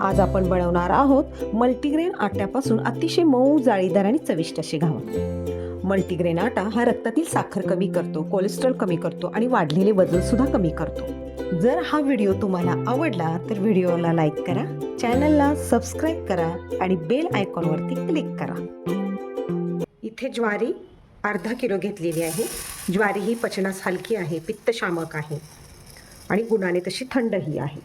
आज आपण बनवणार आहोत मल्टीग्रेन आट्यापासून अतिशय मऊ जाळीदार आणि चविष्ट असे घावन। मल्टीग्रेन आटा हा रक्तातील साखर कमी करतो, कोलेस्ट्रॉल कमी करतो आणि वाढलेले वजन सुद्धा कमी करतो। जर हा व्हिडिओ तुम्हाला आवडला तर व्हिडिओला लाईक करा, चॅनलला सबस्क्राईब करा आणि बेल आयकॉनवरती क्लिक करा। इथे ज्वारी अर्धा किलो घेतलेली आहे। ज्वारी ही पचनास हलकी आहे, पित्तशामक आहे आणि गुणाने तशी थंडही आहे।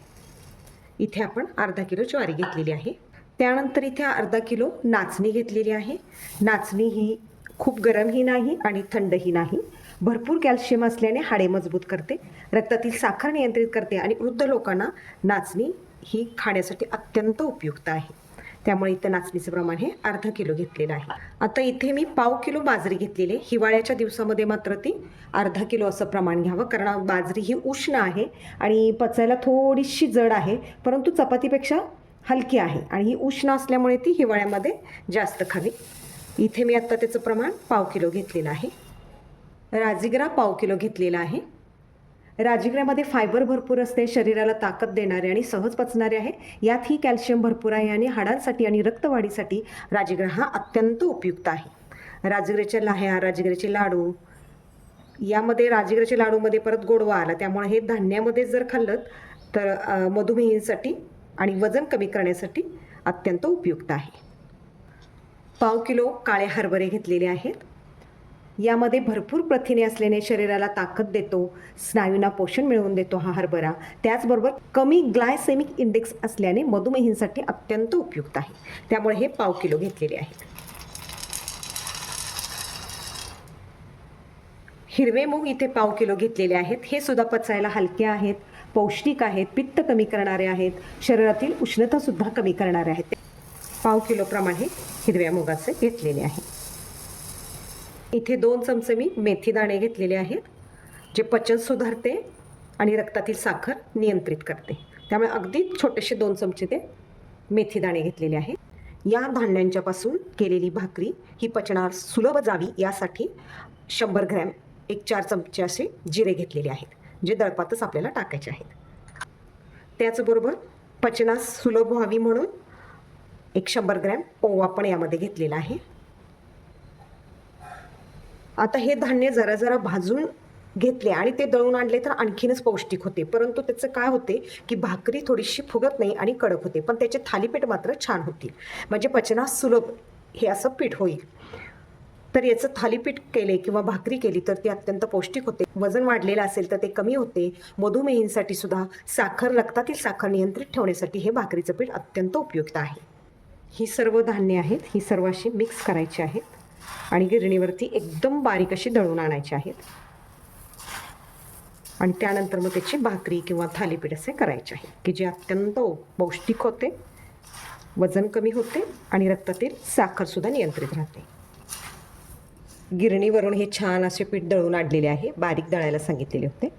इथे आपण अर्धा किलो ज्वारी घेतलेली आहे। त्यानंतर इथे अर्धा किलो नाचणी घेतलेली आहे। नाचणी ही खूप गरमही नाही आणि थंडही नाही, भरपूर कॅल्शियम असल्याने हाडे मजबूत करते, रक्तातील साखर नियंत्रित करते आणि वृद्ध लोकांना नाचणी ही खाण्यासाठी अत्यंत उपयुक्त आहे। त्यामुळे इथे नाचणीचं प्रमाण हे अर्धा किलो घेतलेलं आहे। आता इथे मी पाव किलो बाजरी घेतलेली आहे। हिवाळ्याच्या दिवसामध्ये मात्र ती अर्धा किलो असं प्रमाण घ्यावं, कारण बाजरी ही उष्ण आहे आणि पचायला थोडीशी जड आहे, परंतु चपातीपेक्षा हलकी आहे आणि ही उष्ण असल्यामुळे ती हिवाळ्यामध्ये जास्त खावी। इथे मी आत्ता त्याचं प्रमाण पाव किलो घेतलेलं आहे। राजगिरा पाव किलो घेतलेला आहे। राजगिऱ्यामध्ये फायबर भरपूर असते, शरीराला ताकद देणारे आणि सहज पचणारे आहे। यातही कॅल्शियम भरपूर आहे आणि हाडांसाठी आणि रक्तवाढीसाठी राजगिरा हा अत्यंत उपयुक्त आहे। राजगिऱ्याच्या लाह्या, राजगिऱ्याचे लाडू, यामध्ये राजगिऱ्याच्या लाडूमध्ये परत गोडवा आला, त्यामुळे हे धान्यामध्ये जर खाल्लं तर मधुमेहींसाठी आणि वजन कमी करण्यासाठी अत्यंत उपयुक्त आहे। पाव किलो काळे हरभरे घेतलेले आहेत। यामध्ये भरपूर प्रथिने असल्याने शरीराला ताकद देतो, स्नायूंना पोषण मिळवून देतो हा हरभरा। त्याचबरोबर कमी ग्लायसेमिक इंडेक्स असल्याने मधुमेहींसाठी अत्यंत उपयुक्त आहे, त्यामुळे हे पाव किलो घेतलेले आहे। हिरवे मूग इथे पाव किलो घेतलेले आहेत। हे सुद्धा पचायला हलके आहेत, पौष्टिक आहेत, पित्त कमी करणारे आहेत, शरीरातील उष्णता सुद्धा कमी करणारे आहेत। पाव किलो प्रमाण हे हिरव्या मुगाचे घेतलेले आहे। इथे 2 चमचे मी मेथी दाणे घेतलेले आहेत, जे पचन सुधारते आणि रक्तातील साखर नियंत्रित करते, त्यामुळे अगदी छोटेसे 2 चमचे ते मेथी दाणे घेतलेले आहेत। या धान्यांच्यापासून केलेली भाकरी ही पचनास सुलभ जावी यासाठी 100 ग्रॅम 4 चमचे असे जिरे घेतलेले आहेत, जे दळपातच आपल्याला टाकायचे आहेत। त्याचबरोबर पचनास सुलभ व्हावी म्हणून 100 ग्रॅम ओवा पण यामध्ये घेतलेला आहे। आता हे धान्य जरा जरा भाजून घेतले आणि ते दळून आणले तर आणखीनच पौष्टिक होते, परंतु त्याचं काय होते की भाकरी थोडीशी फुगत नाही आणि कडक होते, पण त्याचे थालीपीठ मात्र छान होतील, म्हणजे पचनास सुलभ हे असं पीठ होईल। तर याचं थालीपीठ केले किंवा भाकरी केली तर ती अत्यंत पौष्टिक होते। वजन वाढलेलं असेल तर ते कमी होते। मधुमेहींसाठी सुद्धा रक्तातील साखर नियंत्रित ठेवण्यासाठी हे भाकरीचं पीठ अत्यंत उपयुक्त आहे। ही सर्व धान्य आहेत, ही सर्व अशी मिक्स करायची आहेत आणि गिरणीवरती एकदम बारीक अशी दळून आणायची आहेत आणि त्यानंतर मग त्याची भाकरी किंवा थालीपीठ असे करायचे आहे, की जे अत्यंत पौष्टिक होते, वजन कमी होते आणि रक्तातील साखरसुद्धा नियंत्रित राहते। गिरणीवरून हे छान असे पीठ दळून आणलेले आहे, बारीक दळायला सांगितलेले होते।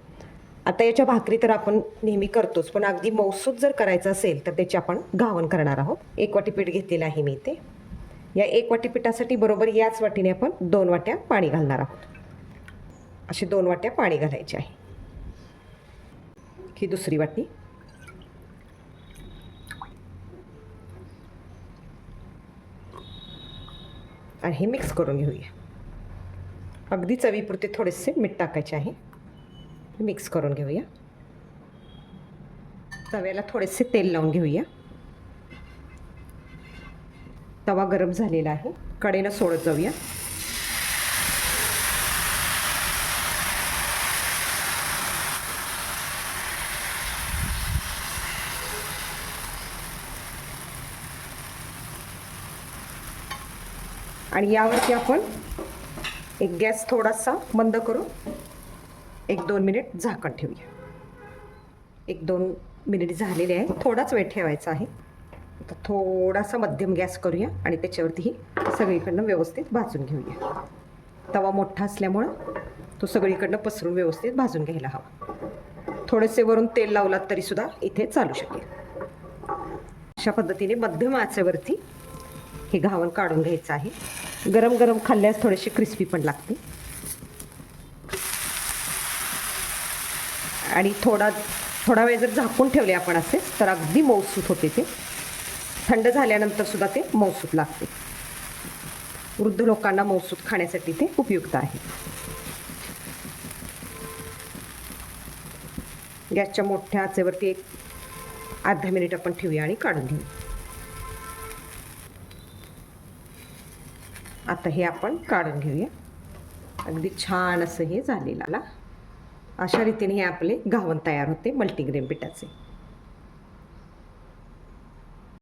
आता याच्या भाकरी तर आपण नेहमी करतोच, पण अगदी मौसूद जर करायचं असेल तर त्याची आपण घावन करणार आहोत। 1 वाटी पीठ घेतलेलं आहे मी इथे। या 1 वाटी पिठासाठी बरोबर याच वाटीने आपण 2 वाट्या पाणी घालणार आहोत। असे 2 वाट्या पाणी घालायचे आहे। ही दुसरी वाटी, आणि हे मिक्स करून घेऊया। अगदी चवीपुरते थोडेसे मीठ टाकायचे आहे, मिक्स करून घेऊया। तव्याला थोडेसे तेल लावून घेऊया। तवा गरम झालेला आहे, कडेनं सोडत जाऊया। आणि यावरती आपण गॅस थोडासा मंद करून 1-2 मिनिट झाकण ठेवूया। 1-2 मिनिट झालेले आहे, थोडाच वेळ ठेवायचा आहे। आता थोडासा मध्यम गॅस करूया आणि त्याच्यावरती सगळीकडनं व्यवस्थित भाजून घेऊया। तवा मोठा असल्यामुळं तो सगळीकडनं पसरून व्यवस्थित भाजून घ्यायला हवा। थोडेसे वरून तेल लावलात तरीसुद्धा इथे चालू शकेल। अशा पद्धतीने मध्यम आचेवरती हे घावन काढून घ्यायचं आहे। गरम गरम खाल्ल्यास थोडेसे क्रिस्पी पण लागते आणि थोडा वेळ जर झाकून ठेवले आपण असे तर अगदी मऊसूत होते ते। थंड झाल्यानंतर सुद्धा ते मऊसूत लागते. वृद्ध लोकांना मऊसूत खाण्यासाठी ते उपयुक्त आहे. गॅसच्या मोठ्या आचेवरती एक अर्धा मिनिट आपण ठेवूया आणि काढून घेऊ. आता हे आपण काढून घेऊया. अगदी छान असं हे झालेलं. अशा रीतीने हे आपले घावन तयार होते मल्टीग्रेन पिठाचे.